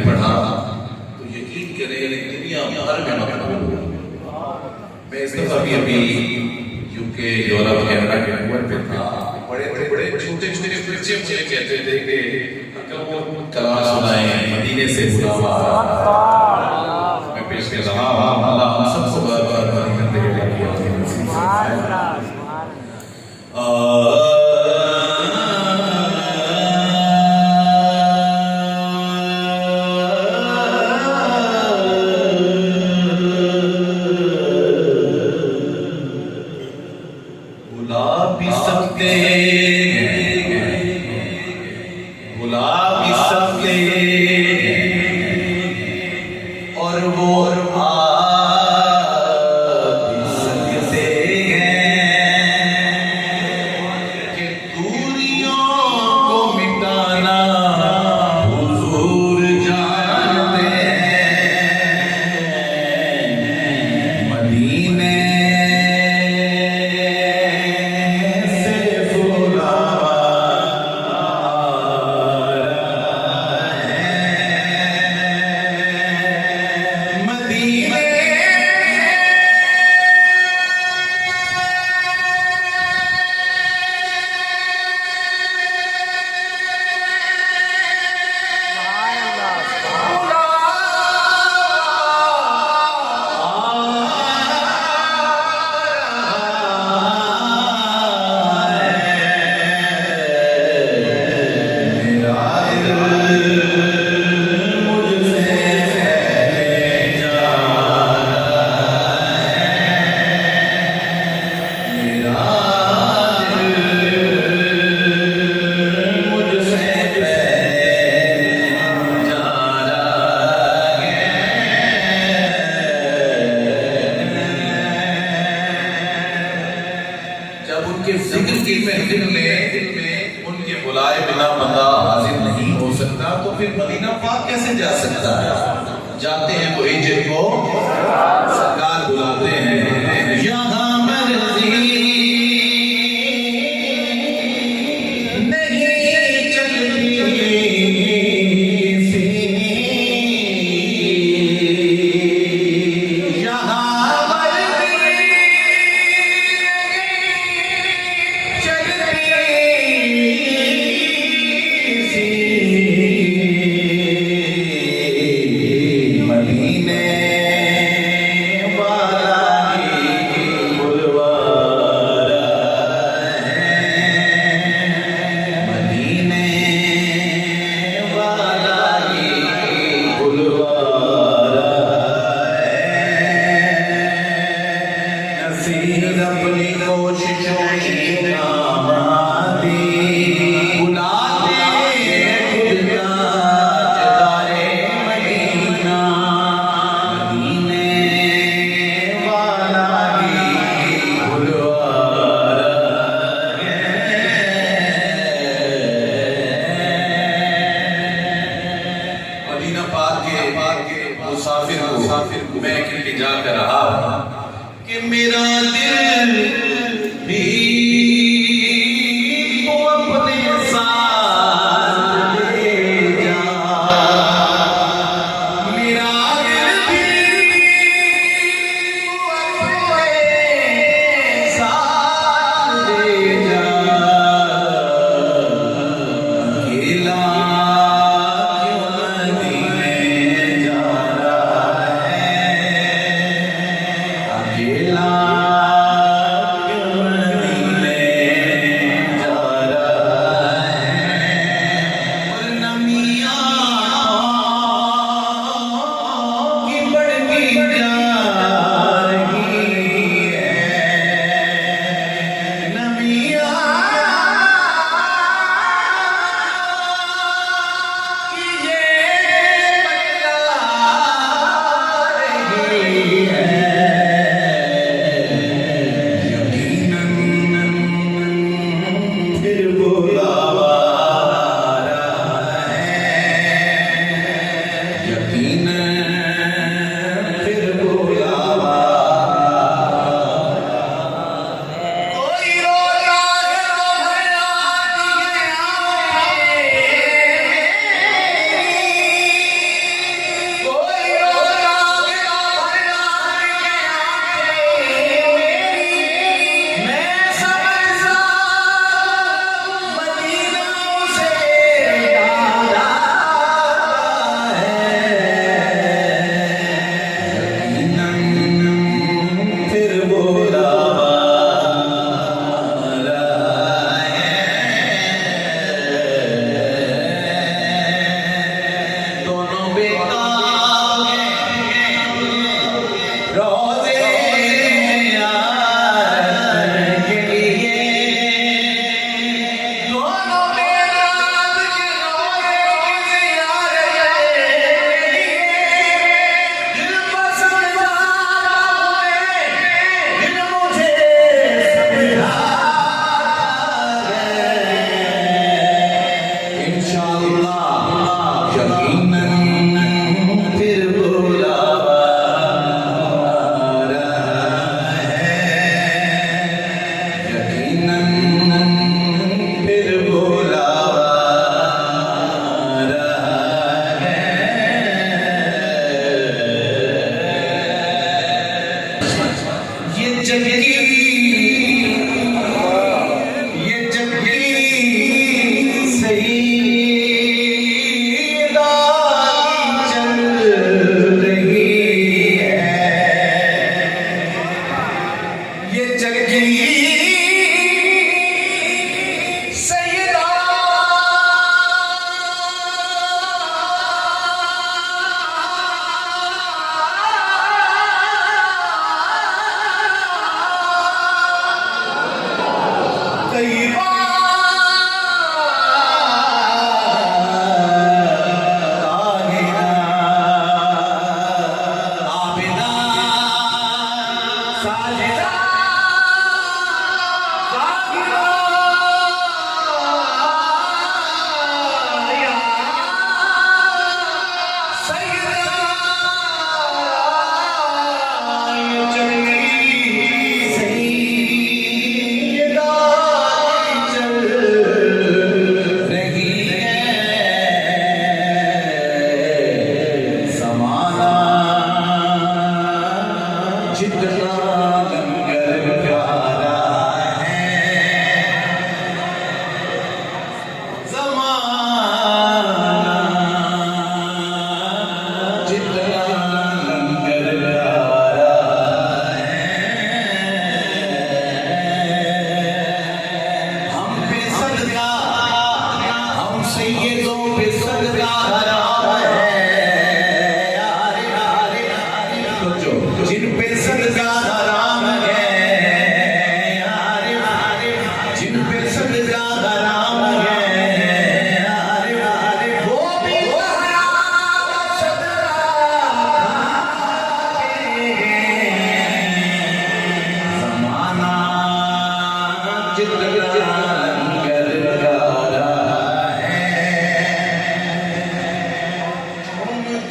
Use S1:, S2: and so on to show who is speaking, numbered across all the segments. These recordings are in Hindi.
S1: पढ़ा तो यकीन करें दुनिया भर में मकबूल। मैं इस दफा भी अभी यूके यूरोप कनाडा के टूर पे था। बड़े छोटे छोटे बच्चे मुझे कहते थे कि वो कलाम सुनाए मदीने से बुलावा। मैं पेश कर रहा हूँ अल्लाह हम सबको बार बार करते हुए बुला भी सकते और वो आ भी सकते हैं कि दूरियों को मिटाना हुजूर जानते हैं। मदीने जिक्र की महफिल में उनके बुलाए बिना बंदा हाजिर नहीं हो सकता, तो फिर मदीना पाक कैसे जा सकता है? जाते हैं तो हिजर को सरकार बुलाते हैं। यहाँ मर्जी नहीं चलती अपनी कोशिशों की नामादी बुलाते खुद का जलाए मदीना। मदीने वाला ही बुलवारा मदीना पाक के मुसाफिर को मैं इल्तिजा कर रहा कि मेरा दिल भी तो अपने साथ ले जा। मेरा दिल भी तो अपने साथ ले जा। अकेला क्यों मदीने जा रहा है? अकेला क्यों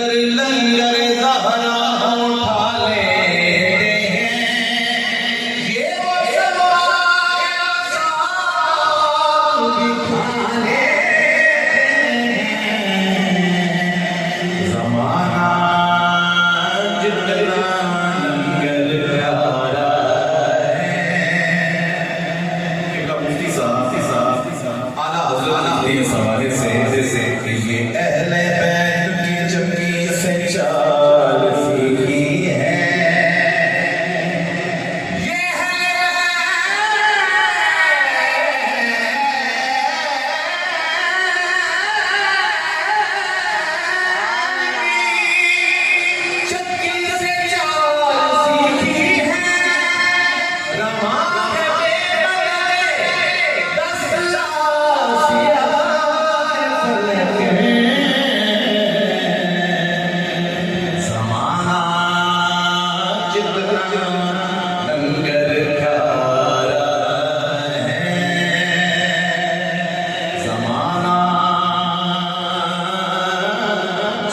S1: लंगर लंगर ज़हरा उठा लेते हैं, ये वो ज़माना साथ दिखा लेते हैं। ज़माना जितना लंगर प्यारा है। मुफ्ती साहब आला हज़रत इस हवाले से कि ये अहले बैत की जंगी से चाल सीखी है, ये है जंगी से चाल सीखी है, रमा है बेबदले दस्त आसिया फलक में। ज़माना जितना लंगर प्यारा है, ज़माना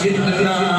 S1: जितना